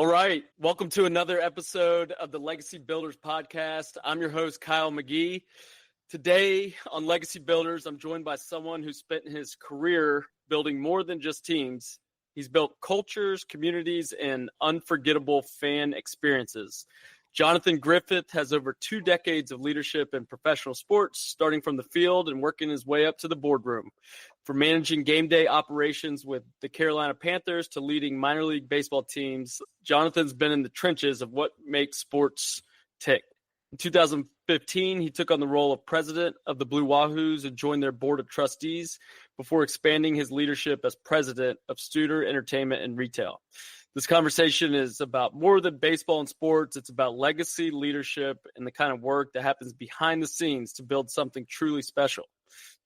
All right. Welcome to another episode of the Legacy Builders podcast. I'm your host, Kyle McGee. Today on Legacy Builders, I'm joined by someone who spent his career building more than just teams. He's built cultures, communities, and unforgettable fan experiences. Jonathan Griffith has over 2 decades of leadership in professional sports, starting from the field and working his way up to the boardroom. From managing game day operations with the Carolina Panthers to leading minor league baseball teams, Jonathan's been in the trenches of what makes sports tick. In 2015, he took on the role of president of the Blue Wahoos and joined their board of trustees before expanding his leadership as president of Studer Entertainment and Retail. This conversation is about more than baseball and sports. It's about legacy, leadership, and the kind of work that happens behind the scenes to build something truly special.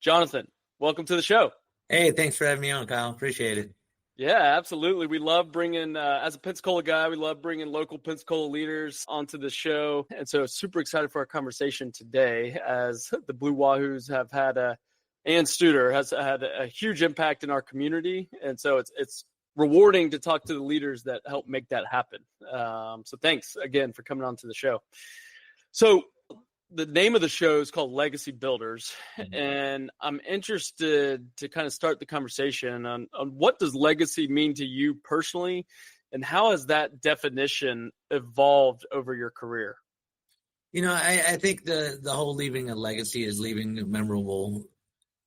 Jonathan, welcome to the show. Hey, thanks for having me on, Kyle. Appreciate it. Yeah, absolutely. We love bringing, as a Pensacola guy, we love bringing local Pensacola leaders onto the show. And so super excited for our conversation today as the Blue Wahoos have had and Studer has had a huge impact in our community. And so it's rewarding to talk to the leaders that help make that happen. So thanks again for coming on to the show. So the name of the show is called Legacy Builders, and I'm interested to kind of start the conversation on what does legacy mean to you personally, and how has that definition evolved over your career? You know, I think the whole leaving a legacy is leaving memorable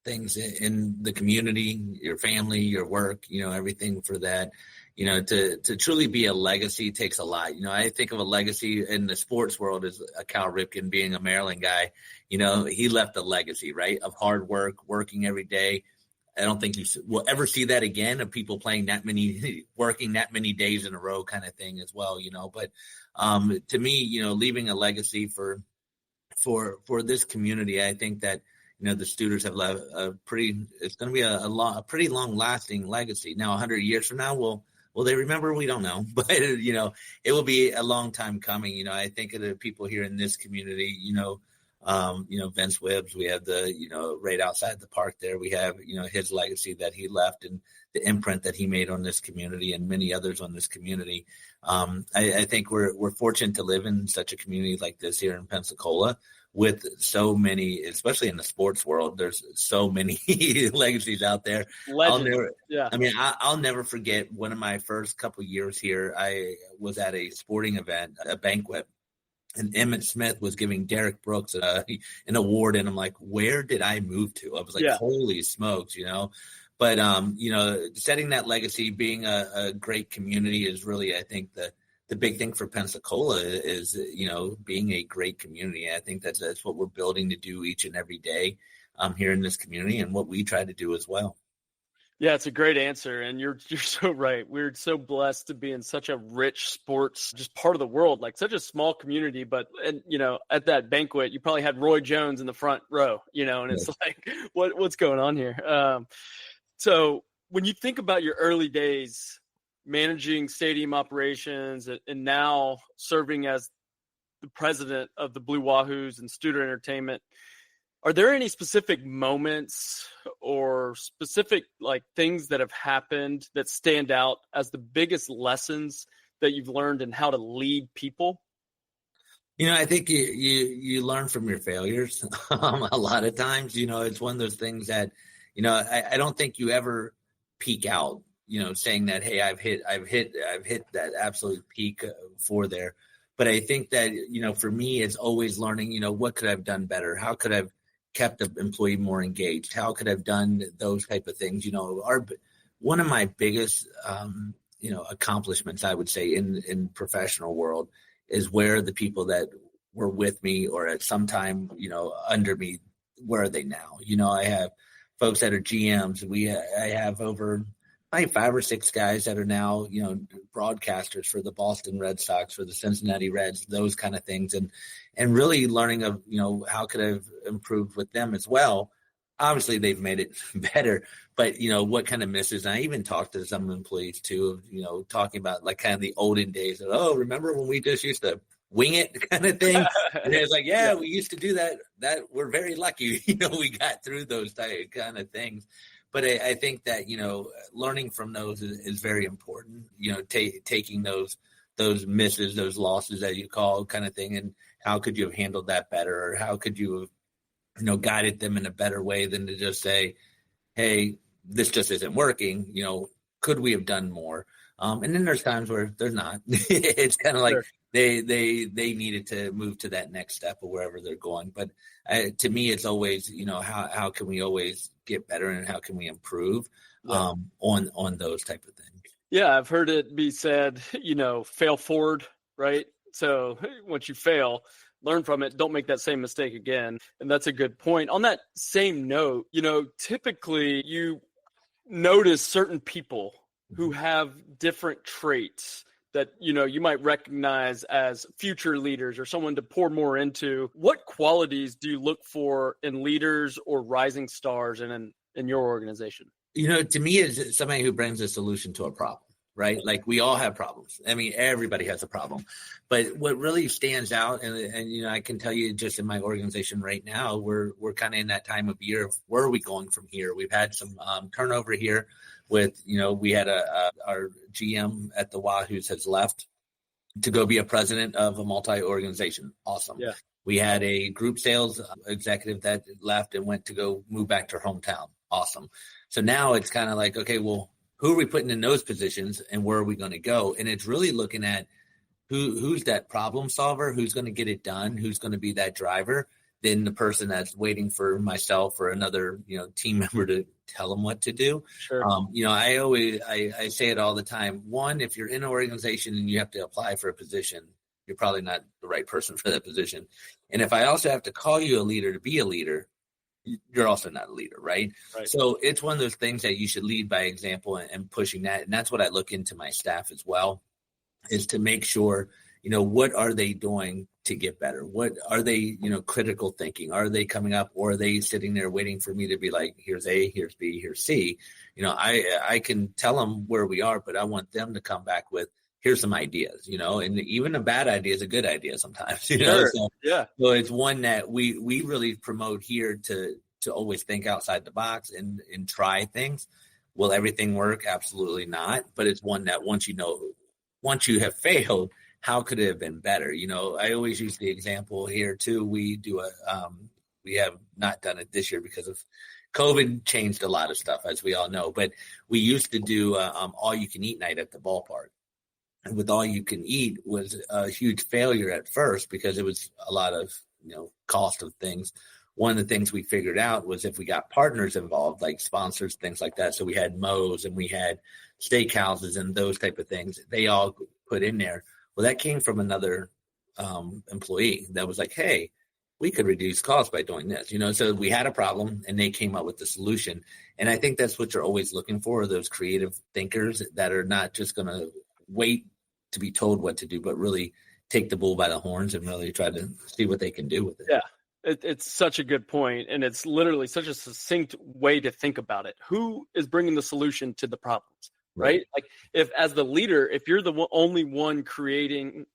things in the community, your family, your work, everything for that. To truly be a legacy takes a lot. I think of a legacy in the sports world as a Cal Ripken being a Maryland guy. He left a legacy, right, of hard work, working every day. I don't think you will ever see that again of people playing working that many days in a row kind of thing as well, But to me, leaving a legacy for this community, I think that the Studers have left it's going to be a pretty long lasting legacy. Now, 100 years from now, will they remember? We don't know, but it will be a long time coming. I think of the people here in this community, Vince Wibbs, we have right outside the park there, we have, his legacy that he left and the imprint that he made on this community and many others on this community. I think we're fortunate to live in such a community like this here in Pensacola, with so many, especially in the sports world, there's so many legacies out there. I'll never forget one of my first couple of years here. I was at a sporting event, a banquet, and Emmett Smith was giving Derek Brooks an award. And I'm like, where did I move to? I was like, holy smokes, But, setting that legacy, being a great community is really, I think, the big thing for Pensacola is, being a great community. I think that's what we're building to do each and every day here in this community, and what we try to do as well. Yeah, it's a great answer. And you're so right. We're so blessed to be in such a rich sports, just part of the world, like such a small community. But, at that banquet, you probably had Roy Jones in the front row, and it's like, what's going on here? So when you think about your early days, managing stadium operations and now serving as the president of the Blue Wahoos and Studer Entertainment, are there any specific moments or specific things that have happened that stand out as the biggest lessons that you've learned in how to lead people? I think you learn from your failures. A lot of times, it's one of those things that, I don't think you ever peak out, saying that, hey, I've hit that absolute peak for there. But I think that, for me, it's always learning, what could I have done better? How could I have kept the employee more engaged? How could I have done those type of things? One of my biggest, accomplishments, I would say, in professional world is where the people that were with me or at some time, under me, where are they now? I have folks that are GMs. I have over probably 5 or 6 guys that are now, broadcasters for the Boston Red Sox, for the Cincinnati Reds, those kind of things. And really learning of, how could I have improved with them as well. Obviously they've made it better, but what kind of misses. And I even talked to some employees too, talking about kind of the olden days of, remember when we just used to wing it kind of thing? And it's like, we used to do that. That we're very lucky, we got through those kind of things. But I think that, learning from those is very important, taking those those misses, those losses that you call kind of thing, and how could you have handled that better, or how could you have, guided them in a better way than to just say, hey, this just isn't working, could we have done more? And then there's times where there's not. It's kind of like Sure. they needed to move to that next step of wherever they're going. But to me, it's always, how can we always get better, and how can we improve on those type of things. Yeah, I've heard it be said, fail forward, right? So once you fail, learn from it. Don't make that same mistake again. And that's a good point. On that same note, typically you notice certain people who have different traits that, you might recognize as future leaders or someone to pour more into. What qualities do you look for in leaders or rising stars in your organization? To me, is somebody who brings a solution to a problem, right? Like, we all have problems. I mean, everybody has a problem. But what really stands out, and I can tell you just in my organization right now, we're kind of in that time of year of where are we going from here? We've had some turnover here with, we had our GM at the Wahoos has left to go be a president of a multi-organization. Awesome. Yeah. We had a group sales executive that left and went to go move back to her hometown. Awesome. So now it's kind of like, okay, well, who are we putting in those positions, and where are we going to go? And it's really looking at who's that problem solver, who's going to get it done, who's going to be that driver, than the person that's waiting for myself or another, team member to tell them what to do. Sure. I say it all the time. One, if you're in an organization and you have to apply for a position, you're probably not the right person for that position. And if I also have to call you a leader to be a leader, you're also not a leader, right? So it's one of those things that you should lead by example and pushing that. And that's what I look into my staff as well, is to make sure, what are they doing to get better? What are they, critical thinking? Are they coming up, or are they sitting there waiting for me to be like, here's A, here's B, here's C? I can tell them where we are, but I want them to come back with, here's some ideas, and even a bad idea is a good idea sometimes, Sure. So, yeah. So it's one that we really promote here to always think outside the box and try things. Will everything work? Absolutely not. But it's one that once you have failed, how could it have been better? I always use the example here too. We have not done it this year because of COVID changed a lot of stuff, as we all know, but we used to do all you can eat night at the ballpark. And with all you can eat was a huge failure at first because it was a lot of, cost of things. One of the things we figured out was if we got partners involved, like sponsors, things like that. So we had Moe's and we had steakhouses and those type of things. They all put in there. Well, that came from another employee that was like, hey, we could reduce costs by doing this. So we had a problem and they came up with the solution. And I think that's what you're always looking for, those creative thinkers that are not just going to wait to be told what to do, but really take the bull by the horns and really try to see what they can do with it. Yeah. It's such a good point, and it's literally such a succinct way to think about it. Who is bringing the solution to the problems, right? Like, if as the leader, if you're the only one creating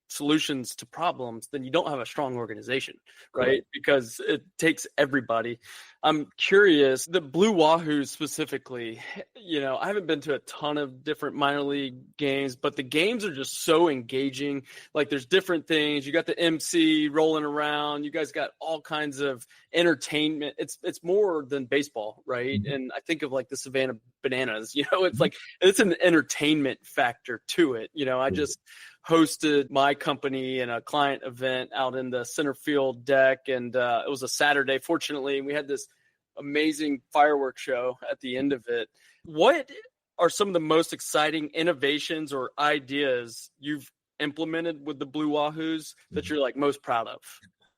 solutions to problems, then you don't have a strong organization, right? Correct. Because it takes everybody. I'm curious, the Blue Wahoos specifically, I haven't been to a ton of different minor league games, but the games are just so engaging. Like, there's different things. You got the MC rolling around. You guys got all kinds of entertainment. It's more than baseball, right? Mm-hmm. And I think of like the Savannah Bananas, it's like, it's an entertainment factor to it. I just hosted my company in a client event out in the center field deck, and it was a Saturday, fortunately, and we had this amazing fireworks show at the end of it. What are some of the most exciting innovations or ideas you've implemented with the Blue Wahoos that you're like most proud of?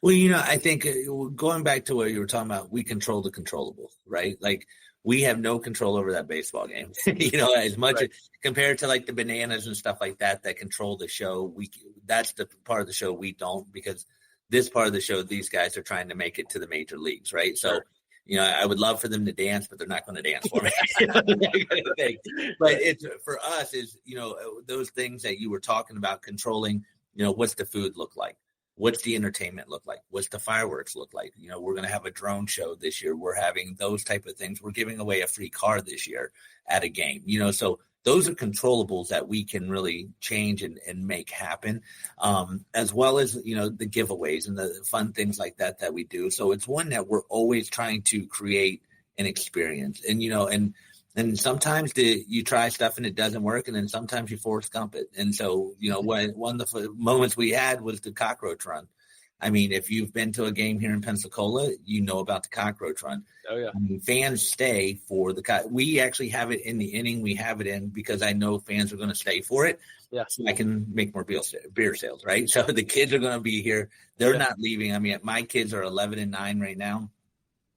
Well, I think going back to what you were talking about, we control the controllables, right? Like, we have no control over that baseball game, as much as compared to like the Bananas and stuff like that control the show. That's the part of the show we don't, because this part of the show, these guys are trying to make it to the major leagues, right? So, I would love for them to dance, but they're not going to dance for me. But it's for us is, those things that you were talking about controlling, what's the food look like? What's the entertainment look like? What's the fireworks look like? We're going to have a drone show this year. We're having those type of things. We're giving away a free car this year at a game, so those are controllables that we can really change and make happen, as well as, the giveaways and the fun things like that we do. So it's one that we're always trying to create an experience. And sometimes you try stuff and it doesn't work, and then sometimes you Forrest Gump it. And so, one of the moments we had was the cockroach run. I mean, if you've been to a game here in Pensacola, you know about the cockroach run. Oh, yeah. I mean, fans stay for we actually have it in the inning. We have it in because I know fans are going to stay for it. Yeah. So I can make more beer sales, right? So the kids are going to be here. They're not leaving. I mean, my kids are 11 and 9 right now,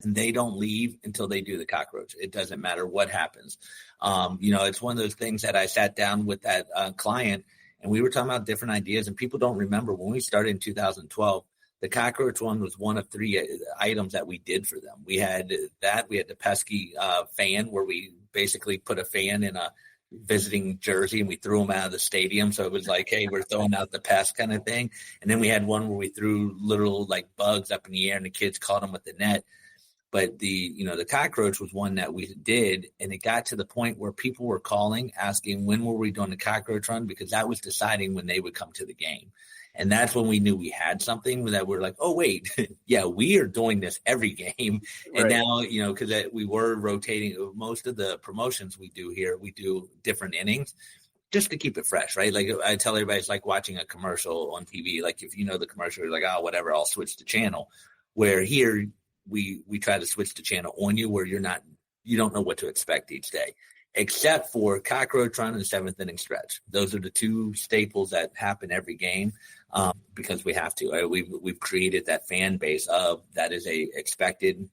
and they don't leave until they do the cockroach. It doesn't matter what happens. It's one of those things that I sat down with that client, and we were talking about different ideas, and people don't remember when we started in 2012, the cockroach one was one of 3 items that we did for them. We had the pesky fan, where we basically put a fan in a visiting jersey and we threw them out of the stadium. So it was like, hey, we're throwing out the pest kind of thing. And then we had one where we threw little like bugs up in the air and the kids caught them with the net. But the cockroach was one that we did, and it got to the point where people were calling, asking when were we doing the cockroach run, because that was deciding when they would come to the game. And that's when we knew we had something that we're like, oh, wait, yeah, we are doing this every game. And now, because we were rotating most of the promotions we do here, we do different innings just to keep it fresh, right? Like I tell everybody, it's like watching a commercial on TV. Like if the commercial, you're like, oh, whatever, I'll switch the channel. Where here, we try to switch the channel on you where you don't know what to expect each day, except for cockroach run and the 7th inning stretch. Those are the 2 staples that happen every game, because we have to. Right? We've created that fan base of that is a expected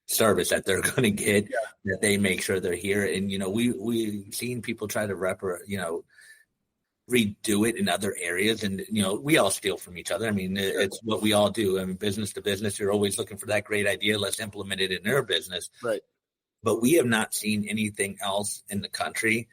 service that they're going to get, that they make sure they're here. And, we've seen people try to redo it in other areas. And, we all steal from each other. I mean, it's what we all do. I mean, business to business, you're always looking for that great idea. Let's implement it in their business. Right. But we have not seen anything else in the country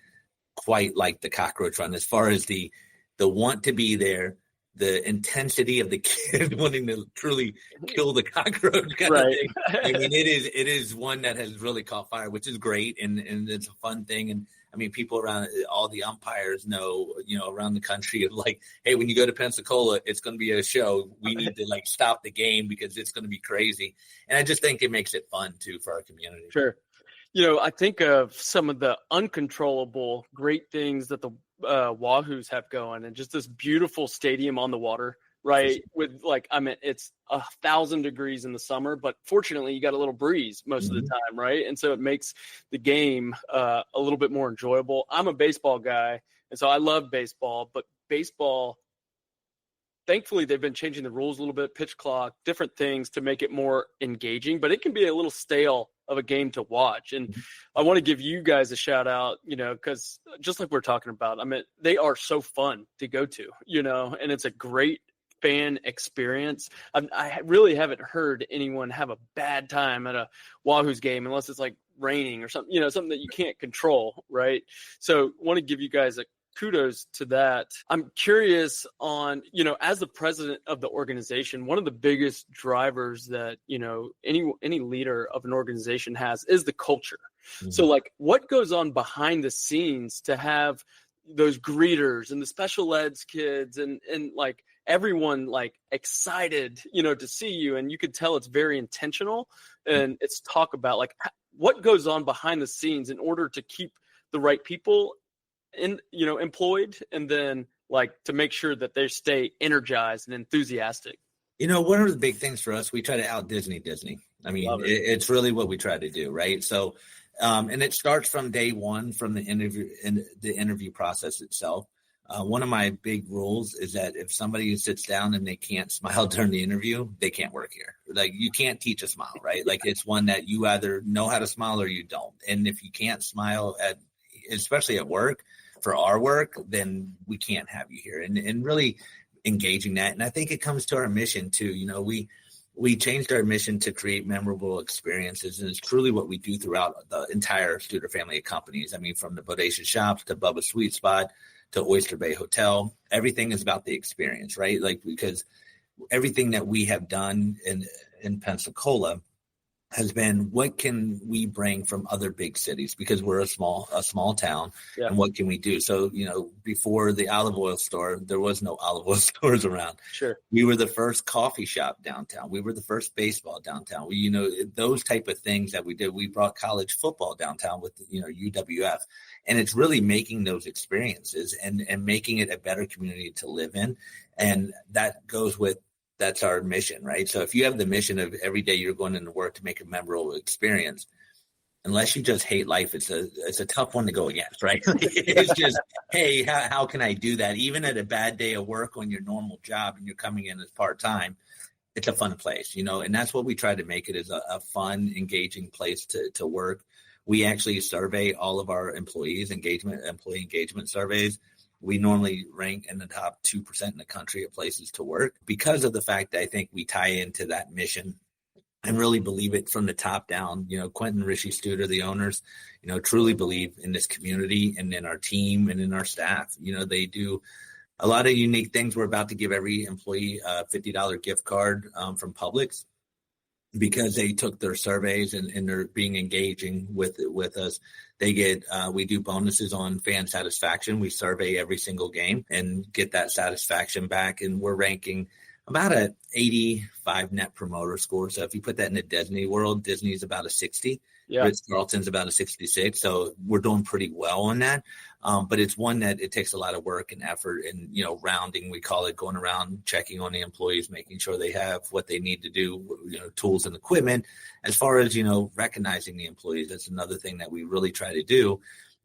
quite like the cockroach run, as far as the want to be there, the intensity of the kid wanting to truly kill the cockroach kind of thing. I mean, it is one that has really caught fire, which is great. And it's a fun thing. And I mean, people around, all the umpires know, around the country of like, hey, when you go to Pensacola, it's going to be a show. We need to like stop the game because it's going to be crazy. And I just think it makes it fun too for our community. Sure. I think of some of the uncontrollable great things that the Wahoos have going, and just this beautiful stadium on the water, right? With it's 1,000 degrees in the summer, but fortunately you got a little breeze most of the time, right? And so it makes the game a little bit more enjoyable. I'm a baseball guy, and so I love baseball, but baseball, thankfully, they've been changing the rules a little bit, pitch clock, different things to make it more engaging, but it can be a little stale of a game to watch. And I want to give you guys a shout out, because just like we're talking about, I mean, they are so fun to go to, and it's a great fan experience. I really haven't heard anyone have a bad time at a Wahoos game unless it's like raining or something, something that you can't control, right? So I want to give you guys a kudos to that. I'm curious on, as the president of the organization, one of the biggest drivers that, any leader of an organization has is the culture. Mm-hmm. So like what goes on behind the scenes to have those greeters and the special eds kids and like everyone like excited, to see you, and you could tell it's very intentional, and it's talk about like what goes on behind the scenes in order to keep the right people employed, and then like to make sure that they stay energized and enthusiastic. One of the big things for us, we try to out Disney. I mean, it's really what we try to do, right? So, and it starts from day one, from the interview process itself. One of my big rules is that if somebody sits down and they can't smile during the interview, they can't work here. Like you can't teach a smile, right? Like it's one that you either know how to smile or you don't. And if you can't smile especially at work, for our work, then we can't have you here. And really engaging that. And I think it comes to our mission too. We changed our mission to create memorable experiences, and it's truly what we do throughout the entire Studer family of companies. I mean, from the Bodacious Shops to Bubba's Sweet Spot to Oyster Bay Hotel, everything is about the experience, right? Like, because everything that we have done in Pensacola has been, what can we bring from other big cities, because we're a small town, Yeah. and what can we do? So, before the olive oil store, there was no olive oil stores around. Sure. We were the first coffee shop downtown. We were the first baseball downtown. Those type of things that we did. We brought college football downtown with, UWF, and it's really making those experiences and making it a better community to live in. And that goes with, that's our mission, right? So if you have the mission of every day you're going into work to make a memorable experience, unless you just hate life, it's a tough one to go against, right? It's just, hey, how can I do that? Even at a bad day of work on your normal job and you're coming in as part-time, it's a fun place, and that's what we try to make it, is a fun, engaging place to work. We actually survey all of our employee engagement surveys. We normally rank in the top 2% in the country of places to work, because of the fact that I think we tie into that mission and really believe it from the top down. Quentin, Rishi, Studer, the owners, truly believe in this community and in our team and in our staff. They do a lot of unique things. We're about to give every employee a $50 gift card from Publix, because they took their surveys and they're being engaging with us. They get, we do bonuses on fan satisfaction. We survey every single game and get that satisfaction back. And we're ranking about a 85 net promoter score. So if you put that in the Disney world, Disney's about a 60. Yeah. Ritz-Carlton's about a 66. So we're doing pretty well on that. But it's one that it takes a lot of work and effort and, rounding, we call it, going around, checking on the employees, making sure they have what they need to do, tools and equipment. As far as, recognizing the employees, that's another thing that we really try to do.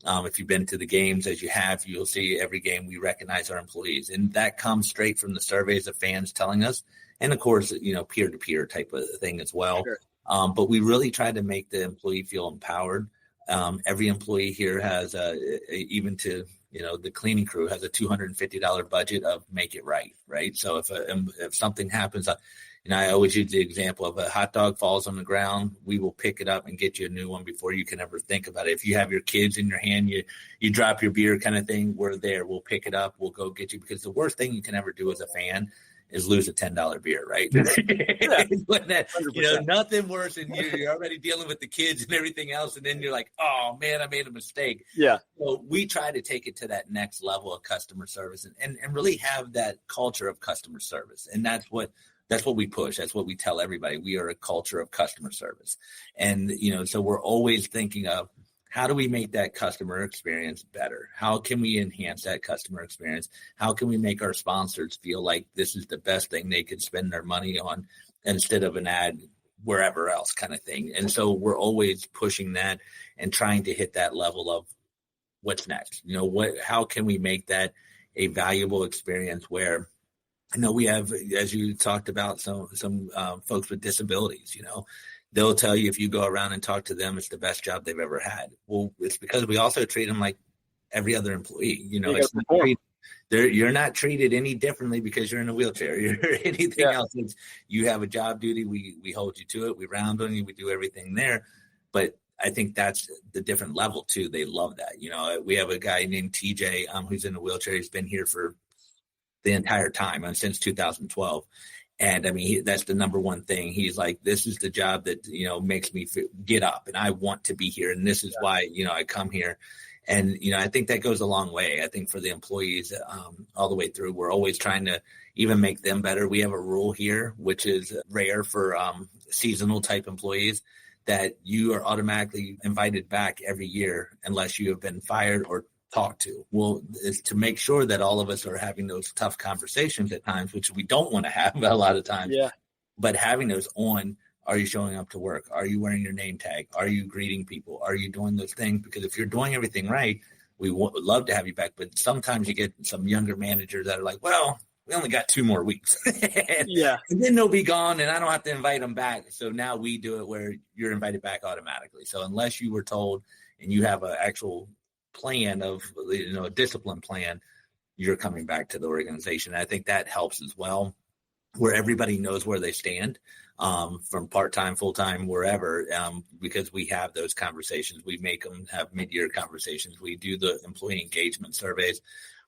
If you've been to the games, as you have, you'll see every game we recognize our employees. And that comes straight from the surveys of fans telling us. And of course, peer-to-peer type of thing as well. Sure. But we really try to make the employee feel empowered. Every employee here has even to, the cleaning crew has a $250 budget of make it right. So if something happens, I always use the example of a hot dog falls on the ground, we will pick it up and get you a new one before you can ever think about it. If you have your kids in your hand, you drop your beer kind of thing, we're there. We'll pick it up. We'll go get you, because the worst thing you can ever do as a fan is lose a $10 beer, right? Yeah. Nothing worse than you're already dealing with the kids and everything else, and then you're like, oh man, I made a mistake. Yeah. So we try to take it to that next level of customer service and really have that culture of customer service. And that's what we push. That's what we tell everybody. We are a culture of customer service. And, so we're always thinking of, how do we make that customer experience better? How can we enhance that customer experience? How can we make our sponsors feel like this is the best thing they could spend their money on instead of an ad wherever else kind of thing? And so we're always pushing that and trying to hit that level of what's next. How can we make that a valuable experience where, we have, as you talked about, some folks with disabilities, they'll tell you if you go around and talk to them, it's the best job they've ever had. Well, it's because we also treat them like every other employee. You're not treated any differently because you're in a wheelchair. You're anything else. You have a job duty. We hold you to it. We round on you. We do everything there. But I think that's the different level too. They love that. We have a guy named TJ who's in a wheelchair. He's been here for the entire time since 2012. And I mean, that's the number one thing. He's like, this is the job that, makes me get up and I want to be here. And this is why, I come here. And, I think that goes a long way. I think for the employees all the way through, we're always trying to even make them better. We have a rule here, which is rare for seasonal type employees, that you are automatically invited back every year unless you have been fired or talked to. Well, is to make sure that all of us are having those tough conversations at times, which we don't want to have a lot of times. Yeah. But having those on, are you showing up to work? Are you wearing your name tag? Are you greeting people? Are you doing those things? Because if you're doing everything right, we would love to have you back. But sometimes you get some younger managers that are like, well, we only got 2 more weeks. And then they'll be gone and I don't have to invite them back. So now we do it where you're invited back automatically. So unless you were told and you have an actual plan of, a discipline plan, you're coming back to the organization. I think that helps as well, where everybody knows where they stand, from part-time, full-time, wherever, because we have those conversations. We make them have mid-year conversations. We do the employee engagement surveys.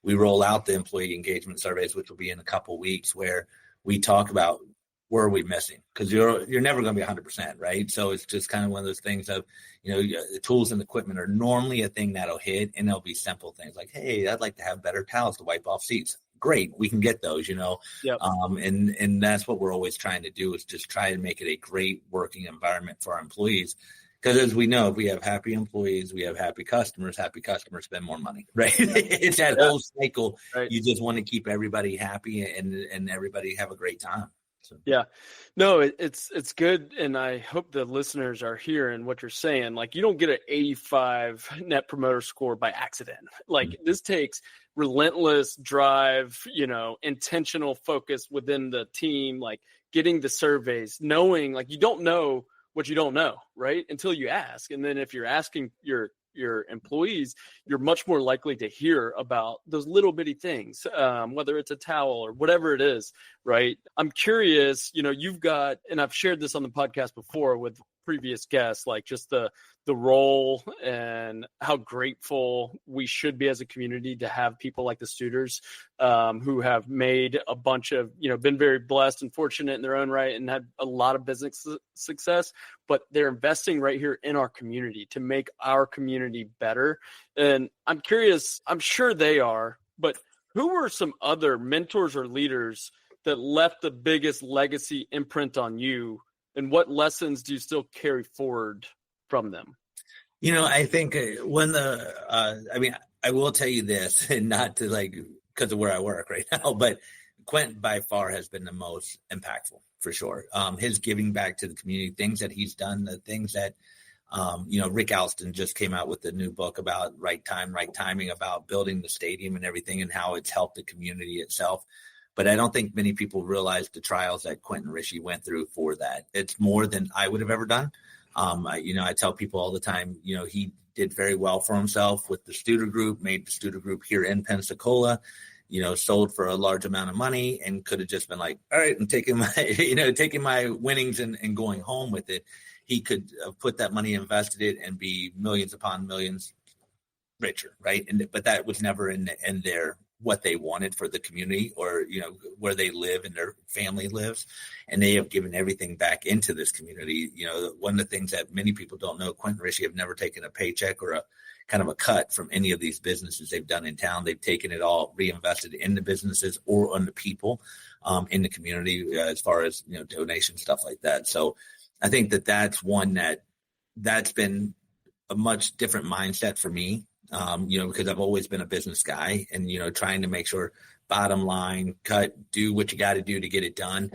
We roll out the employee engagement surveys, which will be in a couple weeks, where we talk about where are we missing? Because you're never going to be 100%, right? So it's just kind of one of those things of, the tools and equipment are normally a thing that'll hit, and there'll be simple things like, hey, I'd like to have better towels to wipe off seats. Great, we can get those, Yep. And that's what we're always trying to do, is just try to make it a great working environment for our employees. Because as we know, if we have happy employees, we have happy customers spend more money, right? It's that whole cycle. Right. You just want to keep everybody happy and everybody have a great time. So. Yeah, no, it's good. And I hope the listeners are hearing what you're saying. Like, you don't get an 85 net promoter score by accident. Like, this takes relentless drive, intentional focus within the team, like getting the surveys, knowing, like, you don't know what you don't know, right? Until you ask. And then if you're asking your employees, you're much more likely to hear about those little bitty things, whether it's a towel or whatever it is, right? I'm curious, you've got, and I've shared this on the podcast before with previous guests, like just the role and how grateful we should be as a community to have people like the Studers, who have made a bunch of, been very blessed and fortunate in their own right and had a lot of business success, but they're investing right here in our community to make our community better. And I'm curious, I'm sure they are, but who were some other mentors or leaders that left the biggest legacy imprint on you? And what lessons do you still carry forward from them? I think I will tell you this, and not to because of where I work right now, but Quentin by far has been the most impactful for sure. His giving back to the community, things that he's done, the things that, Rick Alston just came out with the new book about right time, right timing, about building the stadium and everything and how it's helped the community itself. But I don't think many people realize the trials that Quentin Rishi went through for that. It's more than I would have ever done. I tell people all the time, he did very well for himself with the Studer Group, made the Studer Group here in Pensacola, sold for a large amount of money, and could have just been like, all right, I'm taking my winnings and going home with it. He could have put that money, invested it, and be millions upon millions richer, right? But that was never in their what they wanted for the community or, where they live and their family lives. And they have given everything back into this community. One of the things that many people don't know, Quentin Rishi have never taken a paycheck or a kind of a cut from any of these businesses they've done in town. They've taken it all, reinvested in the businesses or on the people in the community as far as, donation, stuff like that. So I think that's one that's been a much different mindset for me. Because I've always been a business guy and, trying to make sure bottom line, do what you got to do to get it done.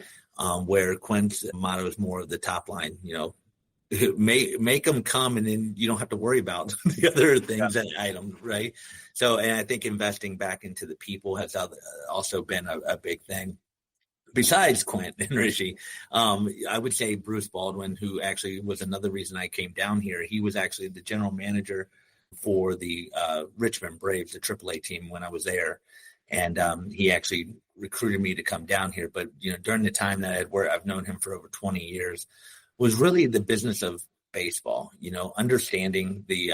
Where Quinn's motto is more of the top line, make them come and then you don't have to worry about the other things and items. Right. So, and I think investing back into the people has also been a big thing. Besides Quentin and Rishi, I would say Bruce Baldwin, who actually was another reason I came down here. He was actually the general manager for the Richmond Braves, the AAA team, when I was there. And he actually recruited me to come down here. But, during the time that I've known him for over 20 years, was really the business of baseball, understanding the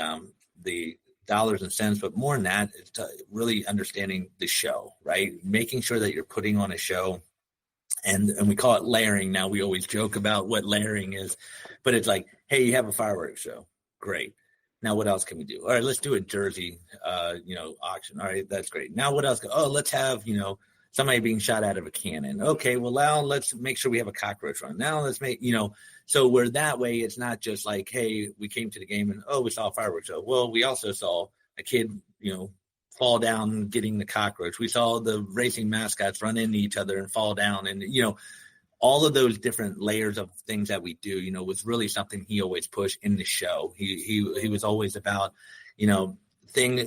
dollars and cents, but more than that, is really understanding the show, right? Making sure that you're putting on a show. And we call it layering. Now we always joke about what layering is, but it's like, hey, you have a fireworks show. Great. Now, what else can we do? All right, let's do a jersey, auction. All right, that's great. Now, what else? Oh, let's have, somebody being shot out of a cannon. Okay, well, now let's make sure we have a cockroach run. Now let's make, so we're that way. It's not just like, hey, we came to the game and, we saw a fireworks show. Well, we also saw a kid, fall down getting the cockroach. We saw the racing mascots run into each other and fall down. And, all of those different layers of things that we do, was really something he always pushed in the show. He was always about,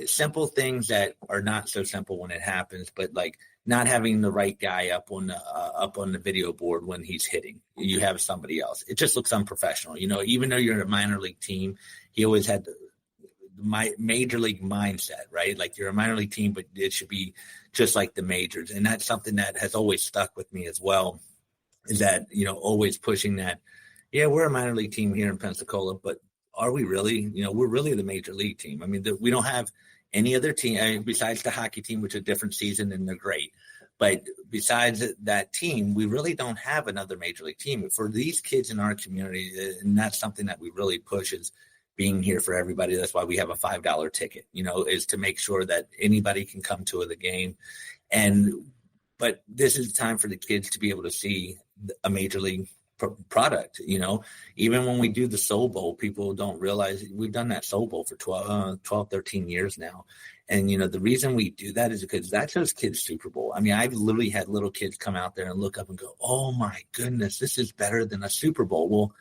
simple things that are not so simple when it happens, but like not having the right guy up on the video board when he's hitting. You have somebody else. It just looks unprofessional. Even though you're in a minor league team, he always had my major league mindset, right? Like you're a minor league team, but it should be just like the majors. And that's something that has always stuck with me as well. Is that, always pushing that, yeah, we're a minor league team here in Pensacola, but are we really, we're really the major league team. I mean, we don't have any other team besides the hockey team, which is a different season and they're great. But besides that team, we really don't have another major league team for these kids in our community. And that's something that we really push is being here for everybody. That's why we have a $5 ticket, is to make sure that anybody can come to the game. But this is time for the kids to be able to see a major league product. Even when we do the Soul Bowl, people don't realize we've done that Soul Bowl for 12, 13 years now. And, the reason we do that is because that shows kids Super Bowl. I mean, I've literally had little kids come out there and look up and go, oh my goodness, this is better than a Super Bowl. Well,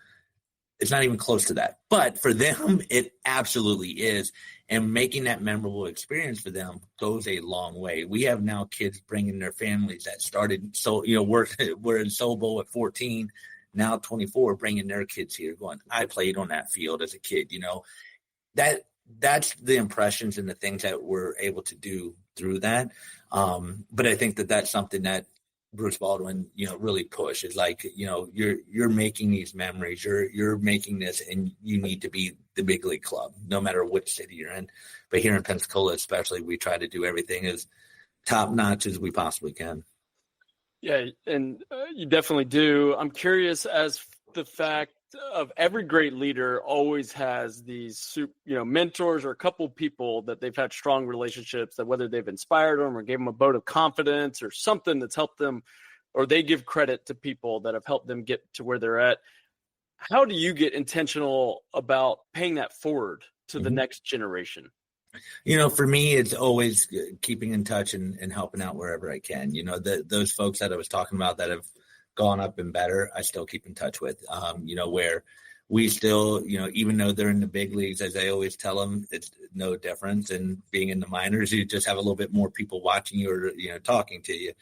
it's not even close to that. But for them, it absolutely is. And making that memorable experience for them goes a long way. We have now kids bringing their families that started. So, we're in Soul Bowl at 14, now 24, bringing their kids here going, I played on that field as a kid, that's the impressions and the things that we're able to do through that. But I think that that's something that Bruce Baldwin, really push is like, you're making these memories, you're making this, and you need to be the big league club, no matter which city you're in. But here in Pensacola, especially, we try to do everything as top notch as we possibly can. Yeah. And you definitely do. I'm curious as the fact of every great leader always has these, mentors or a couple people that they've had strong relationships that whether they've inspired them or gave them a vote of confidence or something that's helped them, or they give credit to people that have helped them get to where they're at. How do you get intentional about paying that forward to the next generation? For me, it's always keeping in touch and helping out wherever I can. Those folks that I was talking about that have gone up and better, I still keep in touch with, where we still, even though they're in the big leagues, as I always tell them, it's no difference. And being in the minors, you just have a little bit more people watching you or, talking to you,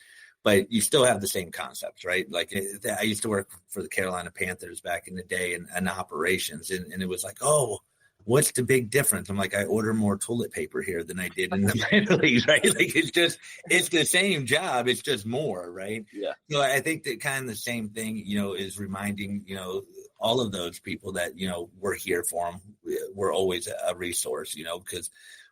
but you still have the same concepts, right? Like I used to work for the Carolina Panthers back in the day in operations. And it was like, oh, what's the big difference? I'm like, I order more toilet paper here than I did in the minor leagues, right? Like it's the same job. It's just more, right? Yeah. So I think that kind of the same thing, is reminding, all of those people that, we're here for them. We're always a resource, because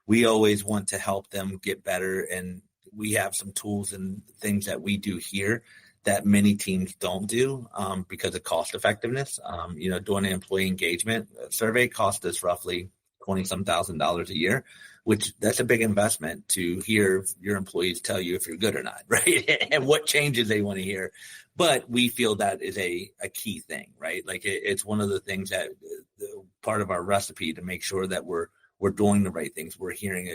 we always want to help them get better. And we have some tools and things that we do here that many teams don't do because of cost effectiveness. Doing an employee engagement survey cost us roughly $20,000 a year, which that's a big investment to hear your employees tell you if you're good or not, right? And what changes they want to hear. But we feel that is a key thing, right? Like it's one of the things that part of our recipe to make sure that we're doing the right things. We're hearing,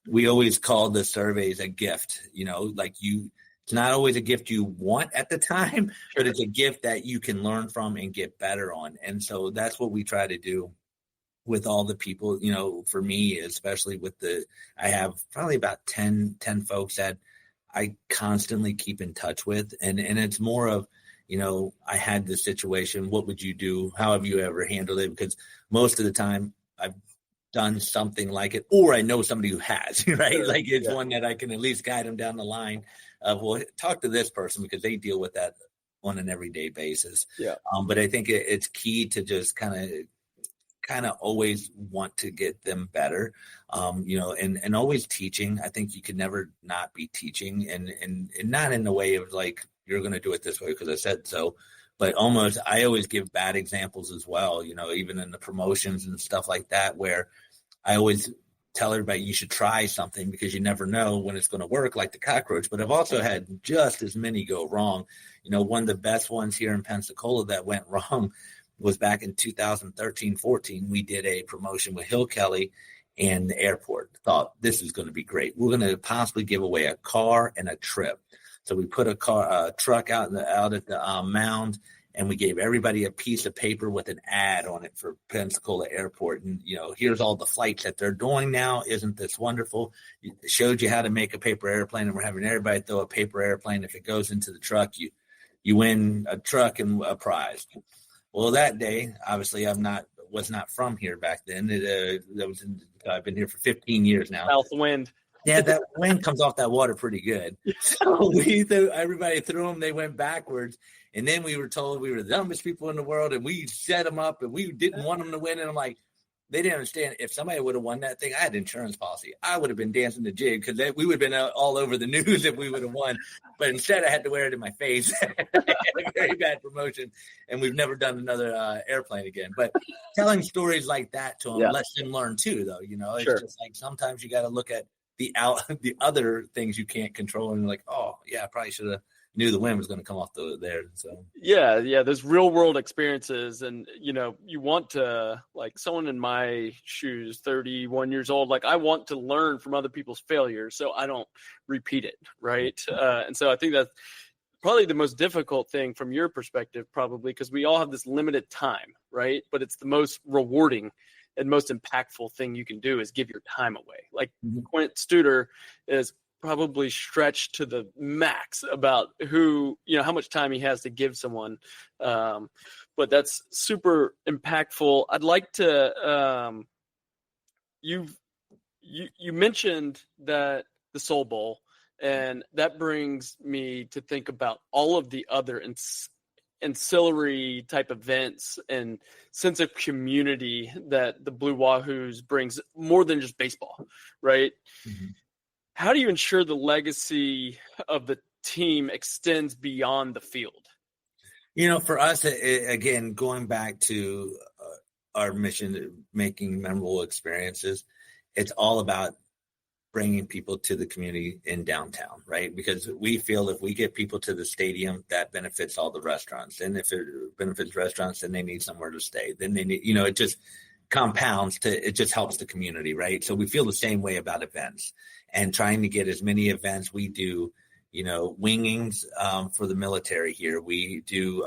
we always call the surveys a gift, it's not always a gift you want at the time, but it's a gift that you can learn from and get better on. And so that's what we try to do with all the people, for me, especially I have probably about 10 folks that I constantly keep in touch with. And it's more of, I had this situation. What would you do? How have you ever handled it? Because most of the time I've done something like it, or I know somebody who has, right? Sure. Like it's one that I can at least guide them down the line of, well, talk to this person because they deal with that on an everyday basis. Yeah. But I think it's key to just kind of always want to get them better, and always teaching. I think you could never not be teaching and not in the way of like, you're going to do it this way because I said so, but almost I always give bad examples as well, even in the promotions and stuff like that, where I always tell everybody you should try something because you never know when it's going to work, like the cockroach. But I've also had just as many go wrong. One of the best ones here in Pensacola that went wrong was back in 2013-14. We did a promotion with Hill Kelly and the airport. Thought this is going to be great. We're going to possibly give away a car and a trip. So we put a truck out at the mound, and we gave everybody a piece of paper with an ad on it for Pensacola Airport. And, here's all the flights that they're doing now. Isn't this wonderful? It showed you how to make a paper airplane, and we're having everybody throw a paper airplane. If it goes into the truck, you win a truck and a prize. Well, that day, obviously, was not from here back then. I've been here for 15 years now. South wind. Yeah, that wind comes off that water pretty good. So everybody threw them. They went backwards. And then we were told we were the dumbest people in the world, and we set them up, and we didn't want them to win. And I'm like, they didn't understand. If somebody would have won that thing, I had insurance policy. I would have been dancing the jig because we would have been all over the news if we would have won. But instead, I had to wear it in my face. A very bad promotion, and we've never done another airplane again. But telling stories like that to them lets them learn too, though. It's just like sometimes you got to look at the other things you can't control, and like, oh yeah, I probably should have knew the wind was going to come off there. So there's real world experiences, and you want to, like, someone in my shoes, 31 years old, like, I want to learn from other people's failures so I don't repeat it, right? And so I think that's probably the most difficult thing from your perspective, probably because we all have this limited time, right? But it's the most rewarding and most impactful thing you can do is give your time away. Like Quint Studer is probably stretched to the max about how much time he has to give someone. But that's super impactful. I'd like to, you mentioned that the Soul Bowl, and that brings me to think about all of the other ancillary type events and sense of community that the Blue Wahoos brings, more than just baseball, right? Mm-hmm. How do you ensure the legacy of the team extends beyond the field? For us, again, going back to our mission, making memorable experiences, it's all about bringing people to the community in downtown, right? Because we feel if we get people to the stadium, that benefits all the restaurants. And if it benefits restaurants, then they need somewhere to stay. Then they need, it just compounds it just helps the community, right? So we feel the same way about events. And trying to get as many events. We do, wingings for the military here. We do,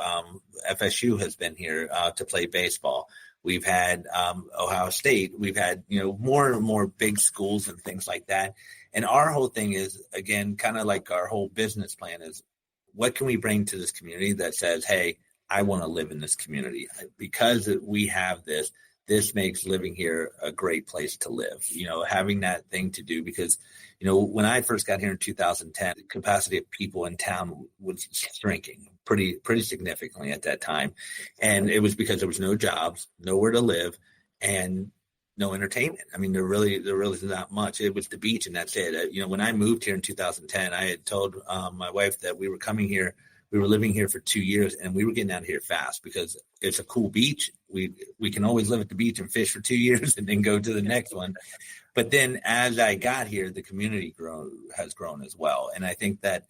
FSU has been here to play baseball. We've had Ohio State. We've had, more and more big schools and things like that. And our whole thing is, again, kind of like our whole business plan is, what can we bring to this community that says, hey, I want to live in this community? Because we have this makes living here a great place to live, having that thing to do. Because, when I first got here in 2010, the capacity of people in town was shrinking pretty significantly at that time. And it was because there was no jobs, nowhere to live, and no entertainment. I mean, there really is not much. It was the beach, and that's it. When I moved here in 2010, I had told my wife that we were coming here. We were living here for 2 years, and we were getting out of here fast because it's a cool beach. We can always live at the beach and fish for 2 years and then go to the next one. But then as I got here, the community has grown as well. And I think that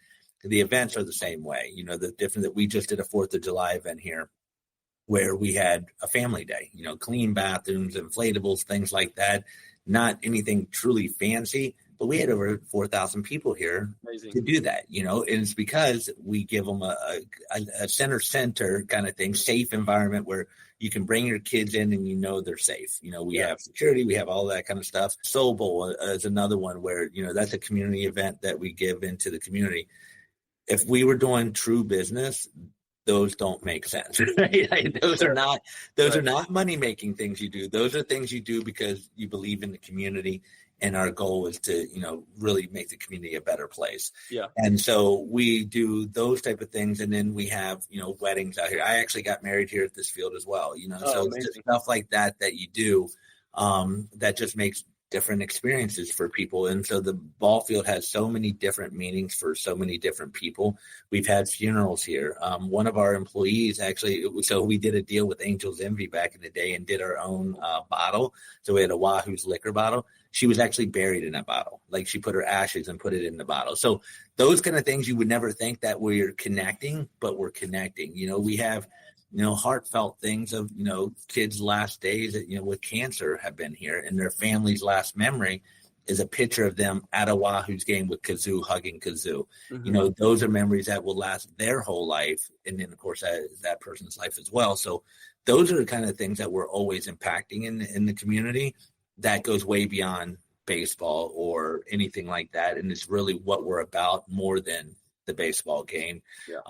the events are the same way. The different that we just did a 4th of July event here where we had a family day, clean bathrooms, inflatables, things like that. Not anything truly fancy, but we had over 4,000 people here to do that, and it's because we give them a center kind of thing, safe environment where you can bring your kids in and they're safe. We have security, we have all that kind of stuff. Soul Bowl is another one where, that's a community event that we give into the community. If we were doing true business, those don't make sense. Right? Those are not money-making things you do. Those are things you do because you believe in the community. And our goal is to, really make the community a better place. Yeah. And so we do those type of things. And then we have, weddings out here. I actually got married here at this field as well, so it's just stuff like that you do that just makes different experiences for people. And so the ball field has so many different meanings for so many different people. We've had funerals here. One of our employees so we did a deal with Angel's Envy back in the day and did our own bottle. So we had a Wahoos liquor bottle. She was actually buried in that bottle. Like, she put her ashes and put it in the bottle. So those kind of things you would never think that we're connecting, but we're connecting. We have, heartfelt things of, kids' last days that, with cancer have been here, and their family's last memory is a picture of them at a Wahoos game with Kazoo, hugging Kazoo. Mm-hmm. Those are memories that will last their whole life. And then, of course, that person's life as well. So those are the kind of things that we're always impacting in the community. That goes way beyond baseball or anything like that. And it's really what we're about more than the baseball game. Yeah.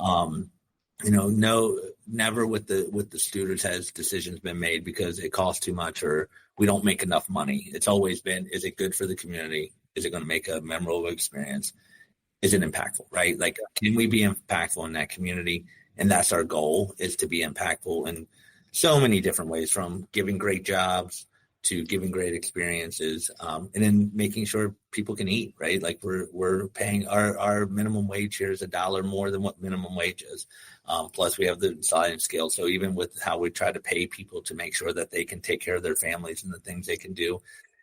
Never with the students has decisions been made because it costs too much or we don't make enough money. It's always been, is it good for the community? Is it going to make a memorable experience? Is it impactful, right? Like, can we be impactful in that community? And that's our goal, is to be impactful in so many different ways, from giving great jobs to giving great experiences, and then making sure people can eat, right? Like we're paying our minimum wage here is $1 more than what minimum wage is. Plus we have the sliding scale. So even with how we try to pay people to make sure that they can take care of their families and the things they can do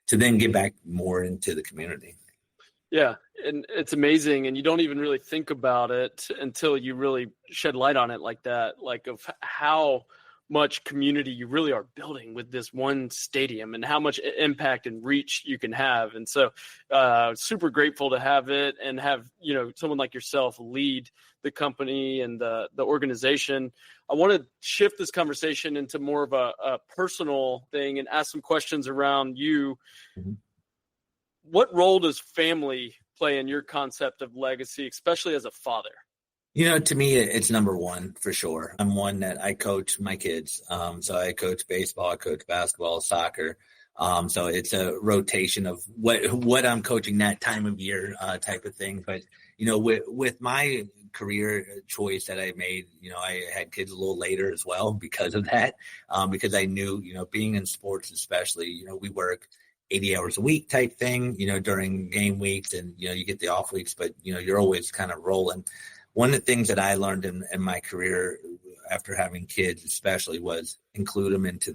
to then get back more into the community. Yeah. And it's amazing. And you don't even really think about it until you really shed light on it like that, like of how much community you really are building with this one stadium and how much impact and reach you can have. And so super grateful to have it and have, someone like yourself lead the company and the organization. I want to shift this conversation into more of a personal thing and ask some questions around you. Mm-hmm. What role does family play in your concept of legacy, especially as a father? To me, it's number one for sure. I'm one that I coach my kids. So I coach baseball, I coach basketball, soccer. So it's a rotation of what I'm coaching that time of year type of thing. But, with my career choice that I made, I had kids a little later as well because of that, because I knew, being in sports especially, we work 80 hours a week type thing, during game weeks and, you get the off weeks, but, you're always kind of rolling. One of the things that I learned in my career after having kids especially was include them into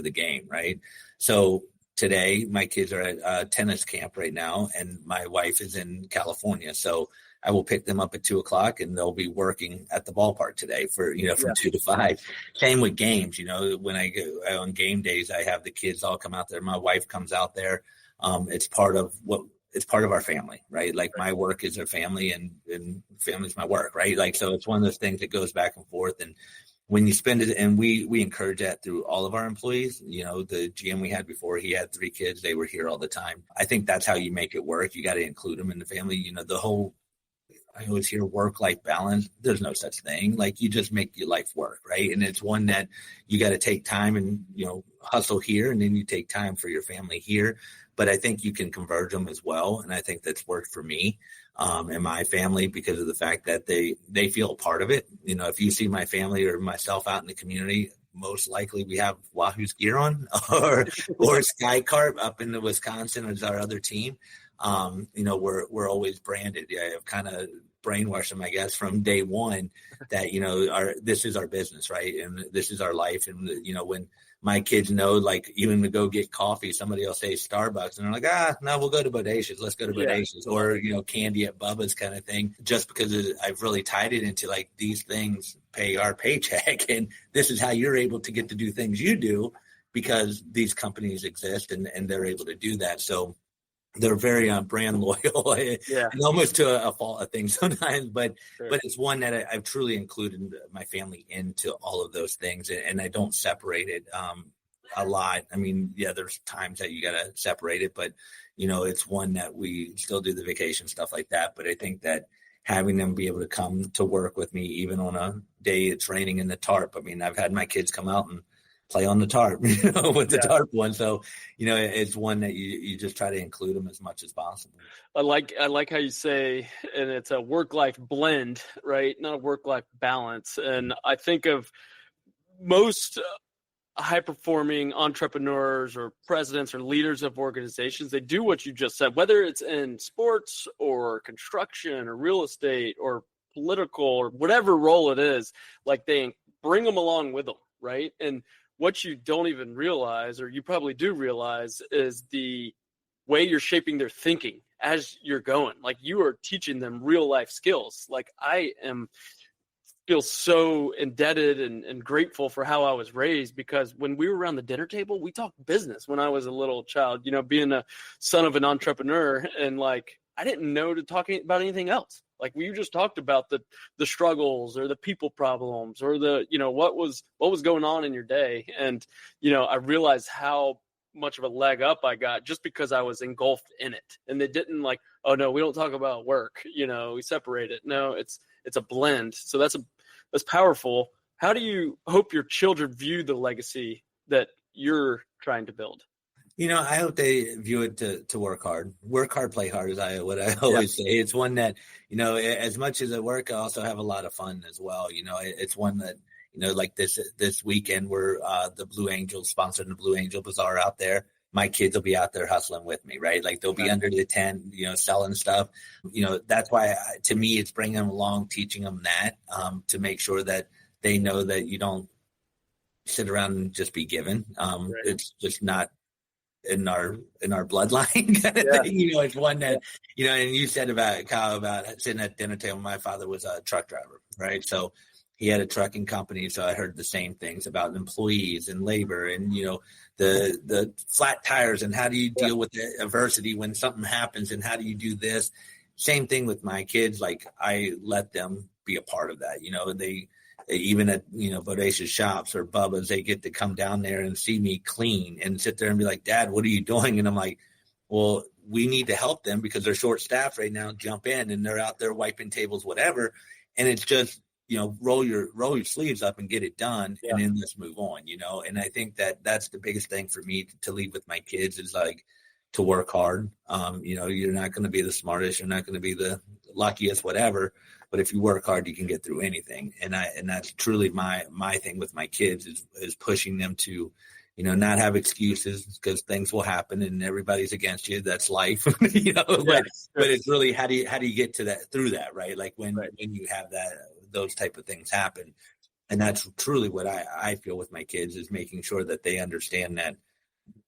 the game, right? So today my kids are at a tennis camp right now and my wife is in California. So I will pick them up at 2:00 and they'll be working at the ballpark today for, from 2 to 5. Same with games, when I go on game days, I have the kids all come out there. My wife comes out there. It's part of our family, right? Like my work is our family and family's my work, right? Like, so it's one of those things that goes back and forth. And when you spend it, and we encourage that through all of our employees, the GM we had before, he had 3 kids. They were here all the time. I think that's how you make it work. You got to include them in the family. I always hear work-life balance. There's no such thing. Like you just make your life work, right? And it's one that you got to take time and, hustle here. And then you take time for your family here. But I think you can converge them as well. And I think that's worked for me and my family because of the fact that they feel a part of it. If you see my family or myself out in the community, most likely we have Wahoos gear on or Sky Carp up in Wisconsin as our other team. We're always branded. I've kind of brainwashed them, I guess, from day one that, this is our business, right? And this is our life. And, when my kids know, like even to go get coffee, somebody will say Starbucks and they're like, no, we'll go to Bodacious. Let's go to Bodacious or, candy at Bubba's kind of thing, just because I've really tied it into like these things pay our paycheck. And this is how you're able to get to do things you do because these companies exist and they're able to do that. So they're very brand loyal and almost to a fault of things sometimes, but it's one that I've truly included my family into all of those things and I don't separate it a lot. I mean, there's times that you got to separate it, but it's one that we still do the vacation stuff like that. But I think that having them be able to come to work with me, even on a day it's raining in the tarp. I mean, I've had my kids come out and play on the tarp, with the tarp one. So, it's one that you just try to include them as much as possible. I like how you say, and it's a work-life blend, right? Not a work-life balance. And I think of most high-performing entrepreneurs or presidents or leaders of organizations, they do what you just said, whether it's in sports or construction or real estate or political or whatever role it is, like they bring them along with them, right? And what you don't even realize, or you probably do realize, is the way you're shaping their thinking as you're going. Like you are teaching them real life skills. Like I feel so indebted and grateful for how I was raised, because when we were around the dinner table, we talked business when I was a little child, being a son of an entrepreneur, and like I didn't know to talk about anything else. Like we just talked about the struggles or the people problems or the, what was going on in your day. And, I realized how much of a leg up I got just because I was engulfed in it. And they didn't like, oh no, we don't talk about work. We separate it. No, it's a blend. So that's powerful. How do you hope your children view the legacy that you're trying to build? I hope they view it to work hard, play hard, is what I always say. It's one that, as much as I work, I also have a lot of fun as well. It's one that, like this weekend we're the Blue Angels sponsored the Blue Angel Bazaar out there. my kids will be out there hustling with me, right? Like they'll be under the tent, selling stuff. That's why to me, it's bringing them along, teaching them that to make sure that they know that you don't sit around and just be given. It's just not in our bloodline kind of thing. It's one that, and you said about Kyle about sitting at dinner table. My father was a truck driver, right? So he had a trucking company. So I heard the same things about employees and labor and, the flat tires and how do you deal with the adversity when something happens and how do you do this? Same thing with my kids. Like I let them be a part of that, they even at, Bodacious Shops or Bubba's, they get to come down there and see me clean and sit there and be like, Dad, what are you doing? And I'm like, well, we need to help them because they're short staffed right now, jump in and they're out there wiping tables, whatever. And it's just, roll your sleeves up and get it done and then let's move on, and I think that that's the biggest thing for me to leave with my kids is like to work hard. You're not going to be the smartest, you're not going to be the luckiest, whatever, but if you work hard, you can get through anything. And that's truly my thing with my kids is pushing them to, not have excuses because things will happen and everybody's against you. That's life, but it's really, how do you get to that through that, right? Like when you have those type of things happen. And that's truly what I feel with my kids is making sure that they understand that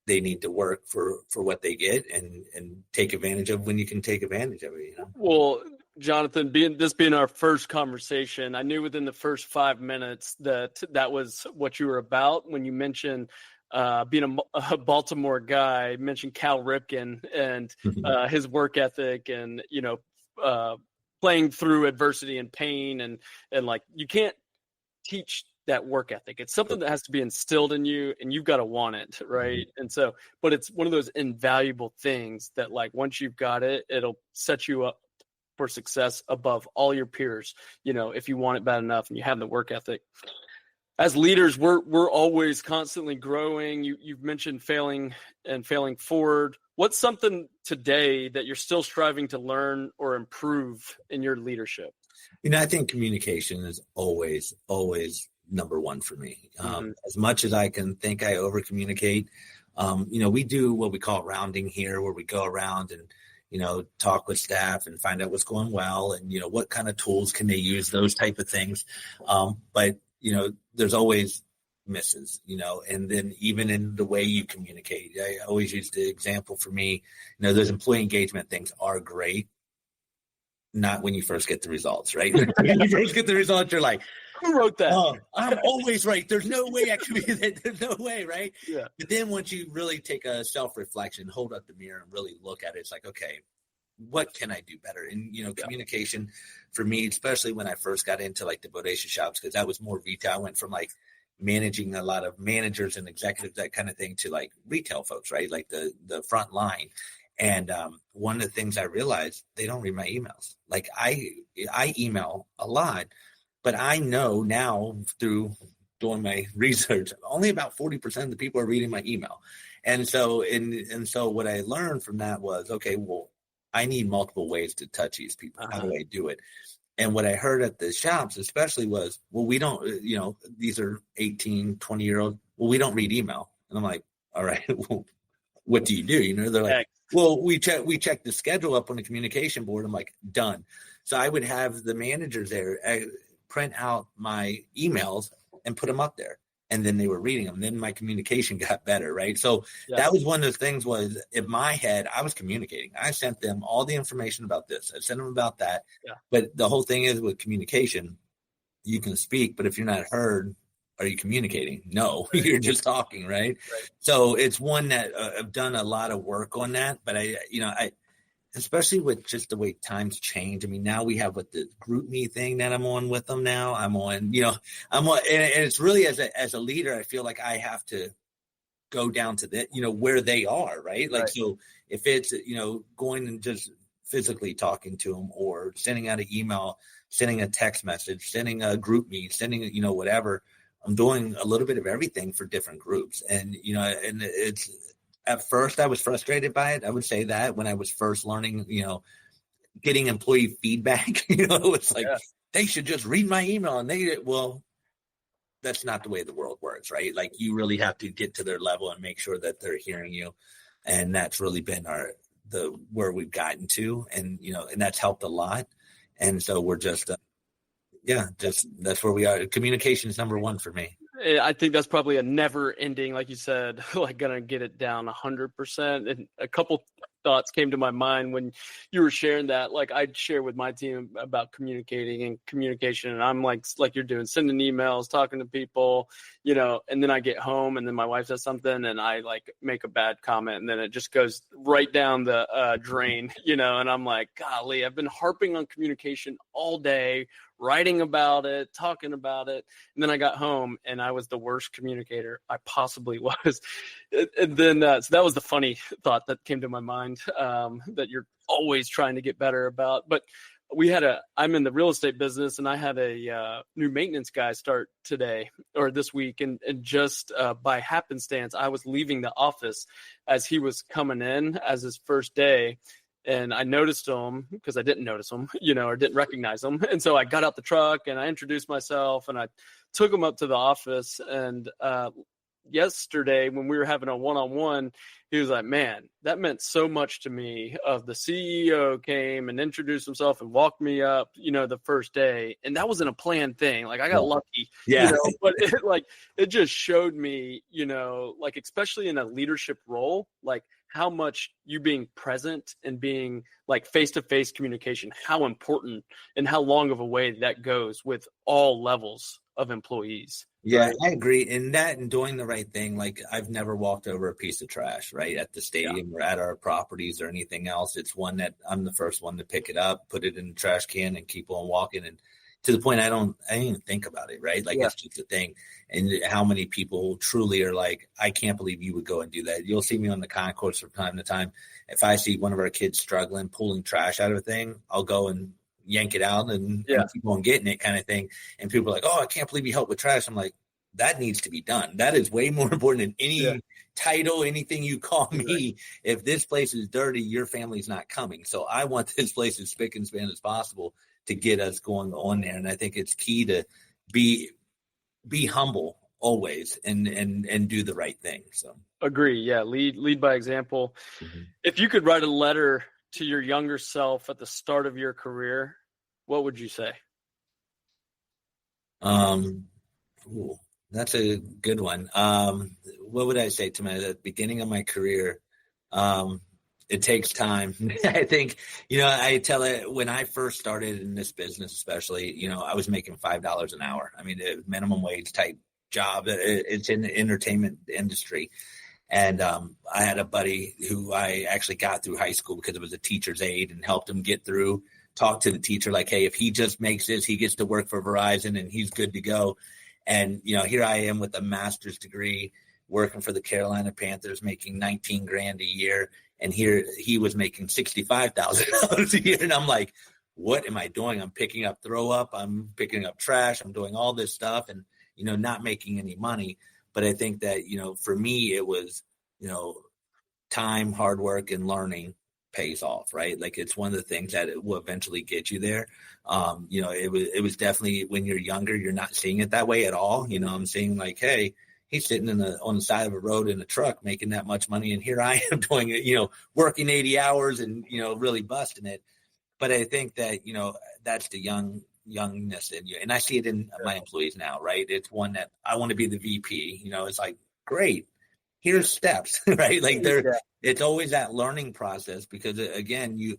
they need to work for what they get and take advantage of when you can take advantage of it. Well, Jonathan, being our first conversation, I knew within the first 5 minutes that was what you were about when you mentioned being a Baltimore guy, mentioned Cal Ripken and his work ethic and, playing through adversity and pain and like you can't teach that work ethic. It's something that has to be instilled in you and you've got to want it. Right. And so, but it's one of those invaluable things that like, once you've got it, it'll set you up for success above all your peers. If you want it bad enough and you have the work ethic. As leaders, we're always constantly growing. You've mentioned failing forward. What's something today that you're still striving to learn or improve in your leadership? I think communication is always number one for me. As much as I can think I over communicate, we do what we call rounding here, where we go around and talk with staff and find out what's going well and what kind of tools can they use, those type of things. But there's always misses, and then even in the way you communicate. I always use the example for me, those employee engagement things are great. Not when you first get the results, right? When you first get the results, you're like, who wrote that? Oh, I'm always right. There's no way I can be that. There's no way, right? Yeah. But then once you really take a self-reflection, hold up the mirror and really look at it, it's like, okay, what can I do better? And, communication for me, especially when I first got into like the Bodacious Shops, because that was more retail. I went from like managing a lot of managers and executives, that kind of thing, to like retail folks, right? Like the front line. And one of the things I realized, they don't read my emails. Like I email a lot, but I know now through doing my research, only about 40% of the people are reading my email. And so what I learned from that was, okay, well, I need multiple ways to touch these people. How do I do it? And what I heard at the shops especially was, well, we don't, these are 18, 20-year-old. Well, we don't read email. And I'm like, all right, well, what do you do? They're like, well, we check the schedule up on the communication board. I'm like, done. So I would have the managers there print out my emails and put them up there. And then they were reading them. Then my communication got better, right? So that was one of the things was in my head, I was communicating. I sent them all the information about this. I sent them about that. Yeah. But the whole thing is with communication, you can speak, but if you're not heard, are you communicating? No, you're just talking, right? So it's one that I've done a lot of work on that. But I especially with just the way times change. I mean, now we have with the group me thing that I'm on with them now. I'm on, and it's really as a leader, I feel like I have to go down to that, where they are, right? Like, so if it's, going and just physically talking to them or sending out an email, sending a text message, sending a group meet, sending, whatever, I'm doing a little bit of everything for different groups. And, and it's, at first I was frustrated by it. I would say that when I was first learning, getting employee feedback, it's like, they should just read my email and that's not the way the world works, right? Like you really have to get to their level and make sure that they're hearing you. And that's really been where we've gotten to, and, and that's helped a lot. And so we're just, that's where we are. Communication is number one for me. I think that's probably a never ending, like you said, like gonna get it down 100%. And a couple thoughts came to my mind when you were sharing that. Like I'd share with my team about communicating and communication, and I'm like you're doing, sending emails, talking to people, and then I get home and then my wife says something and I like make a bad comment and then it just goes right down the drain, and I'm like, golly, I've been harping on communication all day, writing about it, talking about it. And then I got home and I was the worst communicator I possibly was. And then, so that was the funny thought that came to my mind, that you're always trying to get better about. But I'm in the real estate business, and I had a new maintenance guy start today or this week. And just by happenstance, I was leaving the office as he was coming in as his first day. And I noticed him because I didn't notice him, or didn't recognize him. And so I got out the truck and I introduced myself and I took him up to the office. And yesterday when we were having a one-on-one, he was like, man, that meant so much to me. The CEO came and introduced himself and walked me up, the first day. And that wasn't a planned thing. Like I got lucky, but it just showed me, like, especially in a leadership role, like how much you being present and being like face-to-face communication, how important and how long of a way that goes with all levels of employees. Yeah, right? I agree. And doing the right thing, like I've never walked over a piece of trash, right, at the stadium or at our properties or anything else. It's one that I'm the first one to pick it up, put it in the trash can and keep on walking. And to the point, I didn't even think about it, right? Like it's just a thing. And how many people truly are like, I can't believe you would go and do that. You'll see me on the concourse from time to time. If I see one of our kids struggling, pulling trash out of a thing, I'll go and yank it out and keep on getting it, kind of thing. And people are like, oh, I can't believe you help with trash. I'm like, that needs to be done. That is way more important than any title, anything you call me. If this place is dirty, your family's not coming. So I want this place as spick and span as possible to get us going on there. And I think it's key to be humble always and do the right thing. So agree. Yeah. Lead by example. Mm-hmm. If you could write a letter to your younger self at the start of your career, what would you say? That's a good one. What would I say to the beginning of my career? It takes time. I think, I tell it when I first started in this business, especially, I was making $5 an hour. I mean, a minimum wage type job. It's in the entertainment industry. And I had a buddy who I actually got through high school because it was a teacher's aide and helped him get through, talk to the teacher like, hey, if he just makes this, he gets to work for Verizon and he's good to go. And, here I am with a master's degree working for the Carolina Panthers, making $19,000 a year. And here he was making $65,000 a year. And I'm like, what am I doing? I'm picking up throw up. I'm picking up trash. I'm doing all this stuff and, not making any money. But I think that, for me, it was, time, hard work, and learning pays off, right? Like it's one of the things that it will eventually get you there. It was definitely when you're younger, you're not seeing it that way at all. I'm seeing like, hey, he's sitting on the side of a road in a truck making that much money. And here I am doing it, working 80 hours and, really busting it. But I think that, that's the youngness in you. And I see it in my employees now, right? It's one that I want to be the VP, it's like, great, here's steps, right? Like it's always that learning process because again,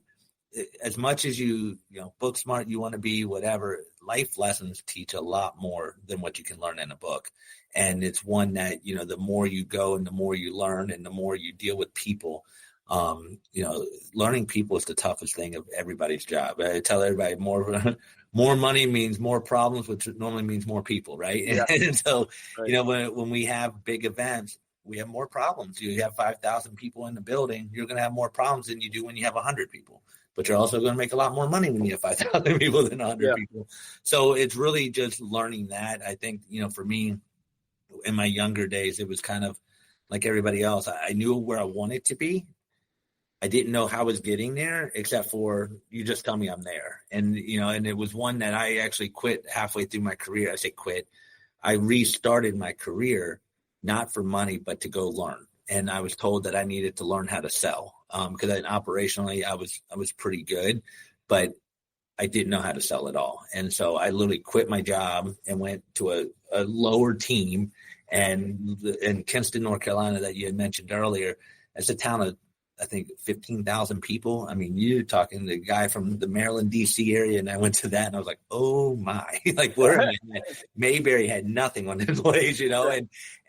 as much as you book smart, you want to be whatever, life lessons teach a lot more than what you can learn in a book. And it's one that, the more you go and the more you learn and the more you deal with people, learning people is the toughest thing of everybody's job. I tell everybody more money means more problems, which normally means more people, right? Yeah. And so, when we have big events, we have more problems. You have 5,000 people in the building, you're going to have more problems than you do when you have 100 people. But you're also going to make a lot more money when you have 5,000 people than 100 people. So it's really just learning that. I think, for me, in my younger days, it was kind of like everybody else. I knew where I wanted to be. I didn't know how I was getting there, except for you just tell me I'm there. And, and it was one that I actually quit halfway through my career. I say quit. I restarted my career, not for money, but to go learn. And I was told that I needed to learn how to sell because operationally I was pretty good, but I didn't know how to sell at all. And so I literally quit my job and went to a lower team. And in Kinston, North Carolina, that you had mentioned earlier, it's a town of, I think, 15,000 people. I mean, you're talking to the guy from the Maryland, D.C. area, and I went to that, and I was like, oh, my. Like, where am I? Mayberry had nothing on the place, you know?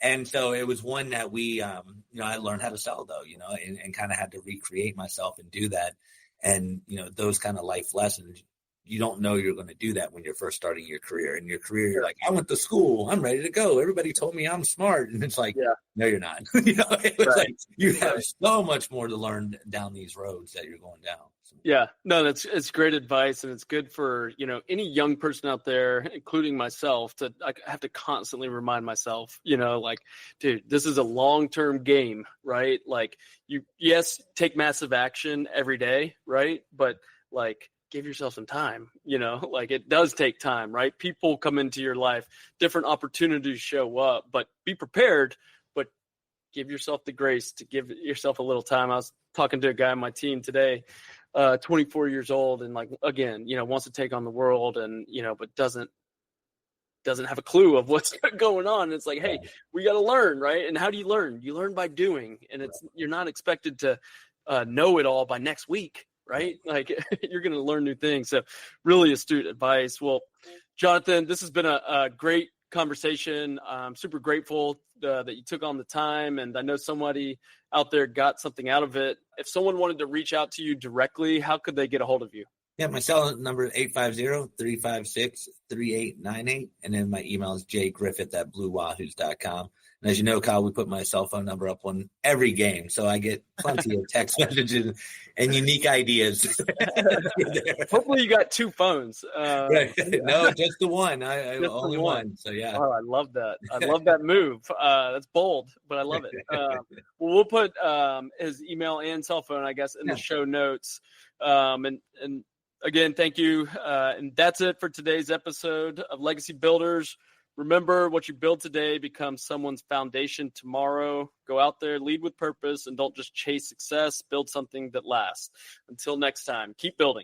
And so it was one that we, I learned how to sell, though, and kind of had to recreate myself and do that. And, those kind of life lessons, you don't know you're going to do that when you're first starting your career. In your career, you're like, I went to school. I'm ready to go. Everybody told me I'm smart. And it's like, no, you're not. It was like you have so much more to learn down these roads that you're going down. So. Yeah, no, it's great advice. And it's good for, any young person out there, including myself, I have to constantly remind myself, like, dude, this is a long-term game, right? Like take massive action every day, right? But like, give yourself some time, like it does take time, right? People come into your life, different opportunities show up, but be prepared, but give yourself the grace to give yourself a little time. I was talking to a guy on my team today, 24 years old. And like, again, wants to take on the world and, but doesn't have a clue of what's going on. And it's like, hey, we got to learn, right? And how do you learn? You learn by doing, and you're not expected to know it all by next week. Right? Like you're going to learn new things. So really astute advice. Well, Jonathan, this has been a great conversation. I'm super grateful that you took on the time, and I know somebody out there got something out of it. If someone wanted to reach out to you directly, how could they get a hold of you? Yeah, my cell number is 850-356-3898. And then my email is jgriffith@bluewahoos.com. And as you know, Kyle, we put my cell phone number up on every game. So I get plenty of text messages and unique ideas. Hopefully you got two phones. Right. No, just the one. I only one. So, yeah. Oh, I love that. I love that move. That's bold, but I love it. Well, we'll put his email and cell phone, I guess, in the show notes. And again, thank you. And that's it for today's episode of Legacy Builders. Remember, what you build today becomes someone's foundation tomorrow. Go out there, lead with purpose, and don't just chase success. Build something that lasts. Until next time, keep building.